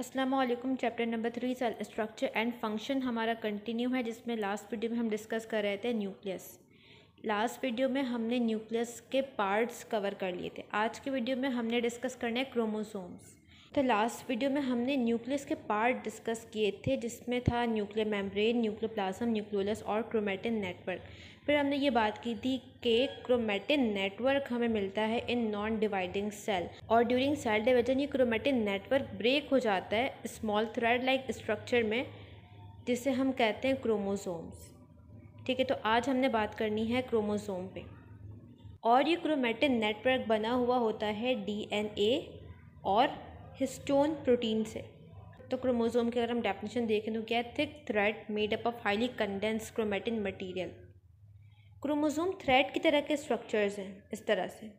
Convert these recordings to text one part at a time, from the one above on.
अस्सलाम वालेकुम। Chapter number 3 cell structure and function हमारा कंटिन्यू है, जिसमें लास्ट वीडियो में हम डिस्कस कर रहे थे न्यूक्लियस। लास्ट वीडियो में हमने न्यूक्लियस के पार्ट्स कवर कर लिए थे। आज के वीडियो में हमने डिस्कस करना है क्रोमोसोम्स। तो लास्ट वीडियो में हमने न्यूक्लियस के पार्ट डिस्कस किए थे, जिसमें था न्यूक्लियर मेम्ब्रेन, न्यूक्लियोप्लाज्म, न्यूक्लियोलस और क्रोमैटिन नेटवर्क। फिर हमने ये बात की थी कि क्रोमैटिन नेटवर्क हमें मिलता है इन नॉन डिवाइडिंग सेल, और ड्यूरिंग सेल डिवीजन ये क्रोमैटिन नेटवर्क ब्रेक हो जाता है स्मॉल थ्रेड लाइक स्ट्रक्चर में, जिसे हम कहते हैं क्रोमोसोम्स। ठीक है, तो आज हमने बात करनी है क्रोमोसोम पे। और ये क्रोमैटिन नेटवर्क बना हुआ होता है डीएनए और हिस्टोन प्रोटीन से। तो क्रोमोसोम की अगर हम डेफिनेशन देखें तो क्या है? Thick thread made up of highly condensed chromatin material. Chromosome thread की तरह के स्ट्रक्चर्स हैं इस तरह से,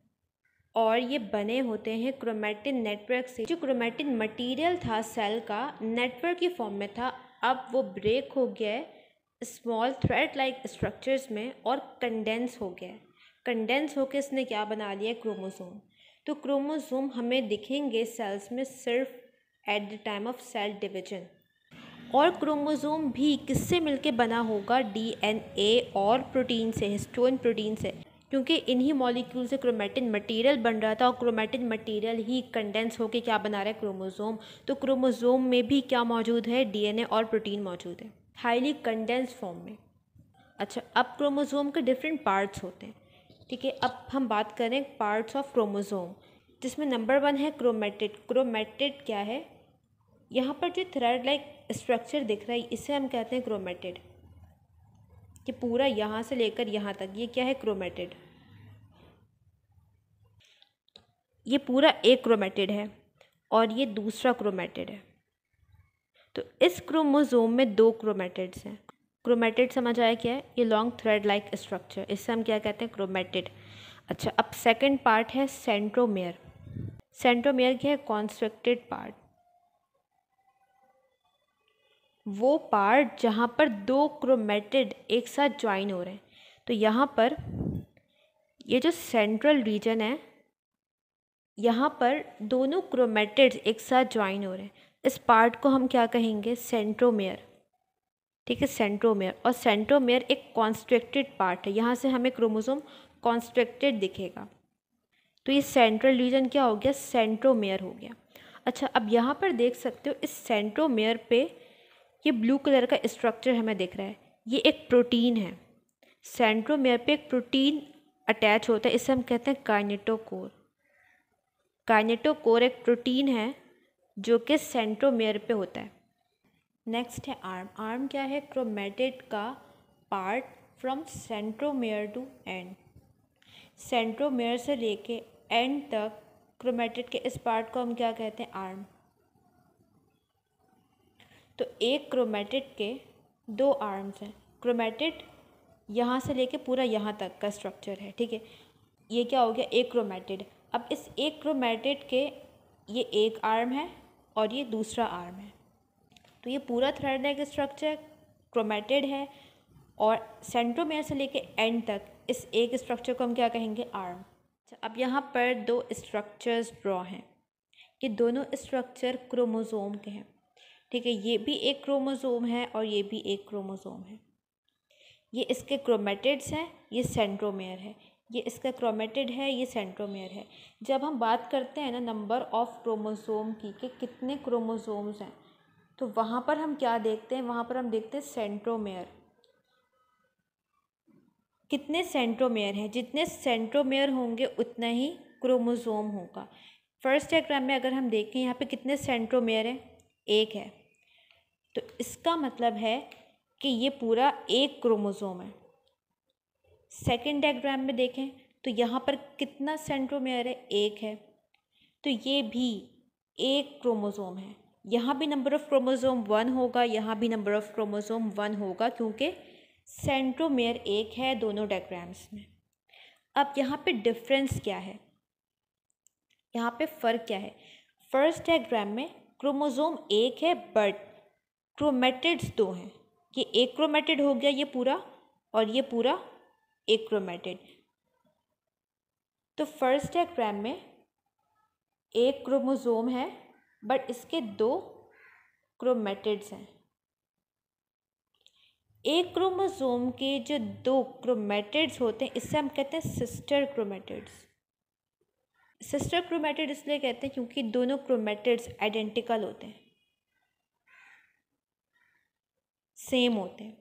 और ये बने होते हैं क्रोमैटिन नेटवर्क से। जो क्रोमैटिन मटेरियल था सेल का, नेटवर्क की फॉर्म में था, अब वो ब्रेक हो गया है स्मॉल थ्रेड लाइक स्ट्रक्चर्स में और कंडेंस हो गया है। कंडेंस होकर इसने क्या बना लिया? क्रोमोसोम। तो क्रोमोसोम हमें दिखेंगे सेल्स में सिर्फ at the time of cell division. और क्रोमोसोम भी किससे मिलके बना होगा? डीएनए और प्रोटीन से, हिस्टोन प्रोटीन से, क्योंकि इन्हीं मॉलिक्यूल से क्रोमैटिन मटेरियल बन रहा था, और क्रोमैटिन मटेरियल ही कंडेंस होके क्या बना रहा है? क्रोमोसोम। तो क्रोमोसोम में भी क्या मौजूद है? डीएनए और प्रोटीन मौजूद है, हाईली कंडेंस फॉर्म में। अच्छा, अब क्रोमोसोम के डिफरेंट पार्ट्स होते हैं। ठीक है, अब हम बात करें पार्ट्स ऑफ क्रोमोसोम, जिसमें नंबर 1 है क्रोमैटिड। क्रोमैटिड क्या है? यहाँ पर जो थ्रेड लाइक स्ट्रक्चर दिख रहा है, इसे हम कहते हैं क्रोमैटिड। कि पूरा यहाँ से लेकर यहाँ तक ये क्या है? क्रोमैटिड। ये पूरा एक क्रोमैटिड है और ये दूसरा क्रोमैटिड है। तो इस क्रोमोसोम में 2 क्रोमैटिड्स हैं। क्रोमैटिड समझ आया क्या है? ये लॉन्ग थ्रेड लाइक स्ट्रक्चर, इससे हम क्या कहते हैं? क्रोमैटिड। अच्छा, अब सेकेंड पार्ट है सेंट्रोमेयर। सेंट्रोमेयर क्या है? Constricted part. वो पार्ट जहाँ पर 2 क्रोमैटिड एक साथ ज्वाइन हो रहे हैं। तो यहाँ पर ये जो सेंट्रल रीजन है, यहाँ पर दोनों क्रोमैटिड्स एक साथ ज्वाइन हो रहे हैं। इस पार्ट को हम क्या कहेंगे? सेंट्रोमेयर। ठीक है, सेंट्रोमेयर। और सेंट्रोमेयर एक कॉन्स्ट्रिक्टेड पार्ट है, यहाँ से हमें क्रोमोसोम कॉन्स्ट्रिक्टेड दिखेगा। तो ये सेंट्रल रीजन क्या हो गया? सेंट्रोमेयर हो गया। अच्छा, अब यहाँ पर देख सकते हो इस सेंट्रोमेयर पे ये ब्लू कलर का स्ट्रक्चर हमें दिख रहा है, ये एक प्रोटीन है। सेंट्रोमेयर पे एक प्रोटीन अटैच होता है, इसे हम कहते हैं काइनेटोकोर। काइनेटोकोर एक प्रोटीन है जो कि सेंट्रोमेयर पे होता है। नेक्स्ट है आर्म। आर्म क्या है? क्रोमैटिड का part from centromere to end. Centromere से लेके एंड तक क्रोमैटिड के इस पार्ट को हम क्या कहते हैं? आर्म। तो एक क्रोमैटिड के 2 आर्म्स हैं। क्रोमैटिड यहाँ से लेके पूरा यहाँ तक का स्ट्रक्चर है। ठीक है, ये क्या हो गया? एक क्रोमैटिड। अब इस एक क्रोमैटिड के ये एक आर्म है और ये दूसरा आर्म है। तो ये पूरा थ्रेड लाइक स्ट्रक्चर क्रोमैटिड है, और सेंट्रोमेयर से लेके एंड तक इस एक स्ट्रक्चर को हम क्या कहेंगे? आर्म। अच्छा, अब यहाँ पर 2 स्ट्रक्चर्स ड्रॉ हैं। ये दोनों स्ट्रक्चर क्रोमोसोम के हैं। ठीक है, ये भी एक क्रोमोसोम है और ये भी एक क्रोमोसोम है। ये इसके क्रोमैटिड्स हैं, ये सेंट्रोमेयर है। ये इसका क्रोमैटिड है, ये सेंट्रोमेयर है। जब हम बात करते हैं ना नंबर ऑफ क्रोमोसोम की, कि कितने क्रोमोसोम्स हैं, तो वहाँ पर हम क्या देखते हैं? वहाँ पर हम देखते हैं सेंट्रोमेयर। कितने सेंट्रोमेयर हैं? जितने सेंट्रोमेयर होंगे उतना ही क्रोमोसोम होगा। फर्स्ट डायग्राम में अगर हम देखें, यहाँ पे कितने सेंट्रोमेयर हैं? 1 है। तो इसका मतलब है कि ये पूरा एक क्रोमोसोम है। सेकेंड डायग्राम में देखें तो यहाँ पर कितना सेंट्रोमेयर है? 1 है। तो ये भी एक क्रोमोसोम है। यहाँ भी नंबर ऑफ क्रोमोसोम 1 होगा, यहाँ भी नंबर ऑफ क्रोमोसोम 1 होगा, क्योंकि सेंट्रोमेयर 1 है दोनों डायग्राम्स में। अब यहाँ पे डिफरेंस क्या है? यहाँ पे फ़र्क क्या है? फर्स्ट डायग्राम में क्रोमोसोम 1 है बट क्रोमैटिड्स 2 हैं। ये एक क्रोमैटिड हो गया ये पूरा, और ये पूरा एक क्रोमैटिड। तो फर्स्ट डायग्राम में एक क्रोमोसोम है बट इसके 2 क्रोमेटिड्स हैं। एक क्रोमोसोम के जो 2 क्रोमेटिड्स होते हैं इससे हम कहते हैं सिस्टर क्रोमेटिड्स। सिस्टर क्रोमेटिड इसलिए कहते हैं क्योंकि दोनों क्रोमेटिड्स आइडेंटिकल होते हैं, सेम होते हैं।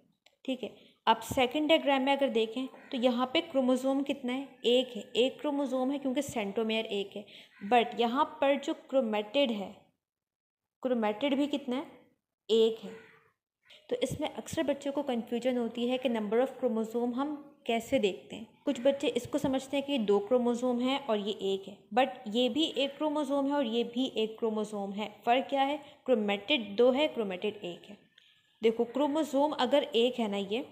ठीक है, अब सेकंड डायग्राम में अगर देखें तो यहाँ पे क्रोमोसोम कितना है, एक है, एक क्रोमोसोम है क्योंकि सेंट्रोमेयर एक है। बट यहाँ पर जो क्रोमेटिड है, क्रोमेटिड भी कितना है, एक है। तो इसमें अक्सर बच्चों को कन्फ्यूजन होती है कि नंबर ऑफ़ क्रोमोसोम हम कैसे देखते हैं। कुछ बच्चे इसको समझते हैं कि 2 क्रोमोसोम हैं और ये एक है, बट ये भी एक क्रोमोसोम है और ये भी एक क्रोमोसोम है। फ़र्क क्या है, क्रोमेटिड 2 है, क्रोमेटिड 1 है। देखो क्रोमोसोम अगर एक है ना, ये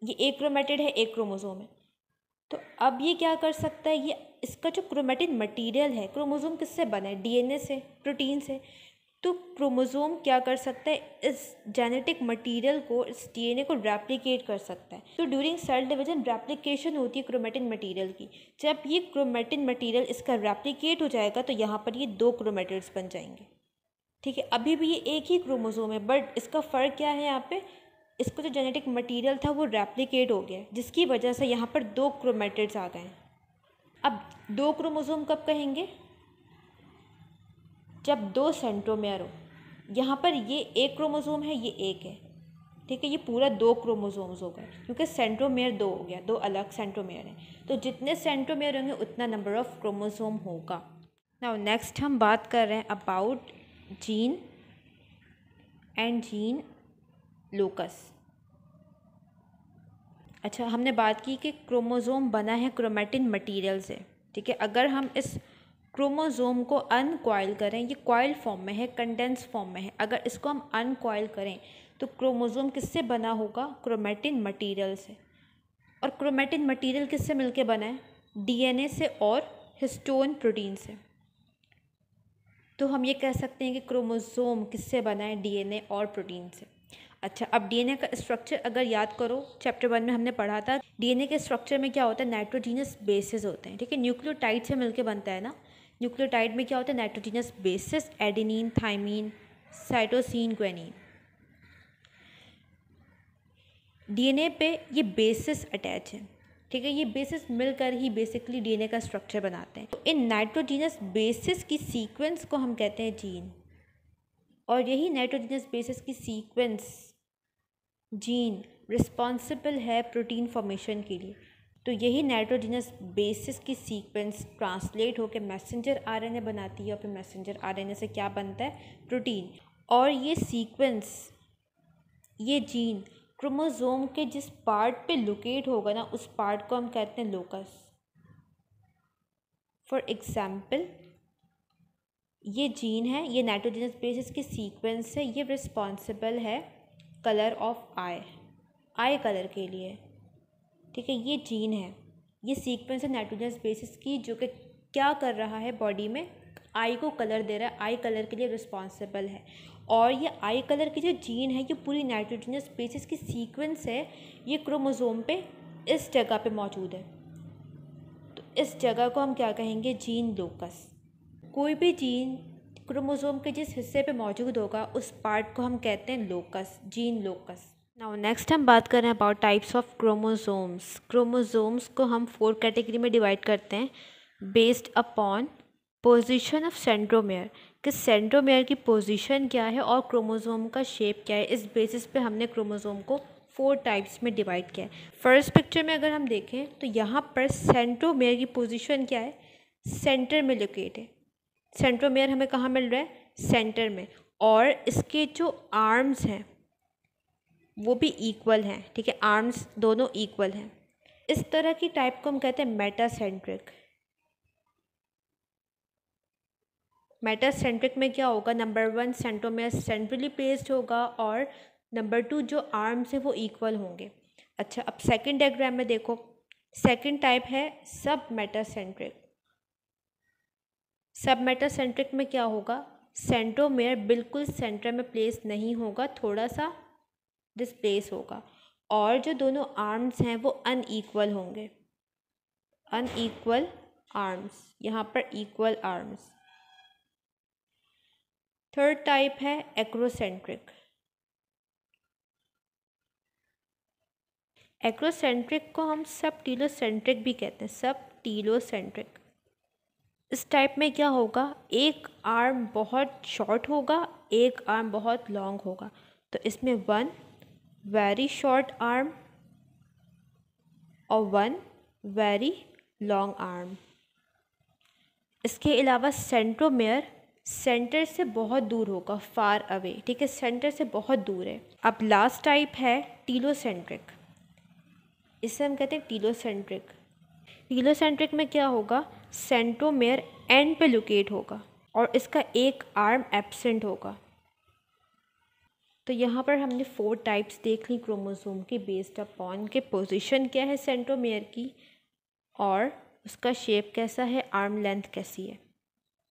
एक क्रोमेटिड है, एक क्रोमोसोम है, तो अब ये क्या कर सकता है, ये इसका जो क्रोमेटिड मटेरियल है, क्रोमोसोम किससे बना है, डीएनए से, प्रोटीन से। तो क्रोमोसोम क्या कर सकता है, इस जेनेटिक मटेरियल को, इस डीएनए को रेप्लिकेट कर सकता है। तो ड्यूरिंग सेल डिवीजन रेप्लिकेशन होती है क्रोमेटिन मटेरियल की। जब ये क्रोमेटिन मटेरियल इसका रेप्लिकेट हो जाएगा तो यहाँ पर ये 2 क्रोमेटिड्स बन जाएंगे। ठीक है, अभी भी ये एक ही क्रोमोसोम है, बट इसका फ़र्क क्या है, यहाँ पे इसका जो जेनेटिक मटेरियल था वो रेप्लिकेट हो गया, जिसकी वजह से यहाँ पर 2 क्रोमेटिड्स आ गए। अब 2 क्रोमोसोम कब कहेंगे, जब 2 सेंट्रोमेयर हो। यहाँ पर ये एक क्रोमोसोम है, ये एक है। ठीक है, ये पूरा 2 क्रोमोसोम्स हो गए क्योंकि सेंट्रोमेयर 2 हो गया, 2 अलग सेंट्रोमेयर हैं। तो जितने सेंट्रोमेयर होंगे उतना नंबर ऑफ़ क्रोमोसोम होगा। नाउ नेक्स्ट हम बात कर रहे हैं about gene and gene locus. अच्छा, हमने बात की कि क्रोमोसोम बना है क्रोमेटिन मटेरियल से। ठीक है, अगर हम इस क्रोमोसोम को अनकॉइल करें, ये कॉइल फॉर्म में है, कंडेंस फॉर्म में है, अगर इसको हम अनकॉइल करें तो क्रोमोसोम किससे बना होगा, क्रोमेटिन मटेरियल से। और क्रोमेटिन मटेरियल किससे मिलके बना है, डीएनए से और हिस्टोन प्रोटीन से। तो हम ये कह सकते हैं कि क्रोमोसोम किससे बना है, डीएनए और प्रोटीन से। अच्छा, अब डीएनए का स्ट्रक्चर अगर याद करो, चैप्टर 1 में हमने पढ़ा था, डीएनए के स्ट्रक्चर में क्या होता है, नाइट्रोजीनस बेसिस होते हैं। ठीक है, न्यूक्लियोटाइड से मिलके बनता है ना। न्यूक्लियोटाइड में क्या होता है, nitrogenous bases, adenine, thymine, cytosine, guanine. DNA पे ये बेसिस अटैच है। ठीक है, ये बेसिस मिलकर ही बेसिकली डीएनए का स्ट्रक्चर बनाते हैं। तो इन नाइट्रोजीनस बेसिस की सीक्वेंस को हम कहते हैं जीन, और यही नाइट्रोजीनस बेसिस की सीक्वेंस जीन रिस्पॉन्सिबल है प्रोटीन फॉर्मेशन के लिए। तो यही नाइट्रोजीनस बेसिस की सीक्वेंस ट्रांसलेट होकर मैसेंजर आरएनए बनाती है, और फिर मैसेंजर आरएनए से क्या बनता है, प्रोटीन। और ये सीक्वेंस, ये जीन क्रोमोसोम के जिस पार्ट पे लोकेट होगा ना, उस पार्ट को हम कहते हैं लोकस। फॉर एग्जाम्पल, ये जीन है, ये नाइट्रोजनस बेसिस की सीक्वेंस है, ये रिस्पॉन्सिबल है कलर ऑफ आई कलर के लिए। ठीक है, ये जीन है, ये सीक्वेंस है नाइट्रोजनस बेसिस की, जो कि क्या कर रहा है, बॉडी में आई को कलर दे रहा है, आई कलर के लिए रिस्पॉन्सिबल है। और ये आई कलर की जो जीन है, ये पूरी नाइट्रोजनस बेसिस की सीक्वेंस है, ये क्रोमोसोम पे इस जगह पे मौजूद है। तो इस जगह को हम क्या कहेंगे, जीन लोकस। कोई भी जीन क्रोमोसोम के जिस हिस्से पे मौजूद होगा उस पार्ट को हम कहते हैं locus, gene locus. Now next हम बात कर रहे हैं about types of chromosomes. Chromosomes को हम 4 कैटेगरी में डिवाइड करते हैं based upon position of centromere, कि सेंट्रोमेयर की पोजीशन क्या है और क्रोमोसोम का शेप क्या है। इस बेसिस पे हमने क्रोमोसोम को 4 टाइप्स में डिवाइड किया है। फर्स्ट पिक्चर में अगर हम देखें तो यहाँ पर सेंट्रोमेयर की पोजीशन क्या है, सेंटर में लोकेट है। सेंट्रोमेयर हमें कहाँ मिल रहा है, सेंटर में, और इसके जो आर्म्स हैं वो भी इक्वल हैं। ठीक है, आर्म्स दोनों इक्वल हैं। इस तरह की टाइप को हम कहते हैं मेटासेंट्रिक। मेटासेंट्रिक में क्या होगा, नंबर 1 सेंट्रोमेयर सेंट्रली प्लेस्ड होगा, और नंबर 2 जो आर्म्स हैं वो इक्वल होंगे। अच्छा, अब सेकंड डायग्राम में देखो, सेकंड टाइप है सब मेटासेंट्रिक। सब मेटासेंट्रिक में क्या होगा, सेंट्रोमेयर बिल्कुल सेंटर में प्लेस नहीं होगा, थोड़ा सा डिस्प्लेस होगा, और जो दोनों आर्म्स हैं वो अनईक्वल होंगे, अनईक्वल आर्म्स, यहाँ पर इक्वल आर्म्स। थर्ड टाइप है एक्रोसेंट्रिक। एक्रोसेंट्रिक को हम सब टीलोसेंट्रिक भी कहते हैं, सब टीलोसेंट्रिक। इस टाइप में क्या होगा, एक आर्म बहुत शॉर्ट होगा, एक आर्म बहुत लॉन्ग होगा। तो इसमें वन वेरी शॉर्ट आर्म और वन वेरी लॉन्ग आर्म। इसके अलावा सेंट्रोमेयर सेंटर से बहुत दूर होगा, फार अवे, ठीक है, सेंटर से बहुत दूर है। अब लास्ट टाइप है टीलोसेंट्रिक, इसे हम कहते हैं टीलोसेंट्रिक। टीलोसेंट्रिक में क्या होगा, सेंट्रोमेयर एंड पे लोकेट होगा और इसका एक आर्म एब्सेंट होगा। तो यहाँ पर हमने 4 टाइप्स देख ली क्रोमोसोम की, बेस्ड अपॉन के पोजीशन क्या है सेंट्रोमेयर की और उसका शेप कैसा है, आर्म लेंथ कैसी है।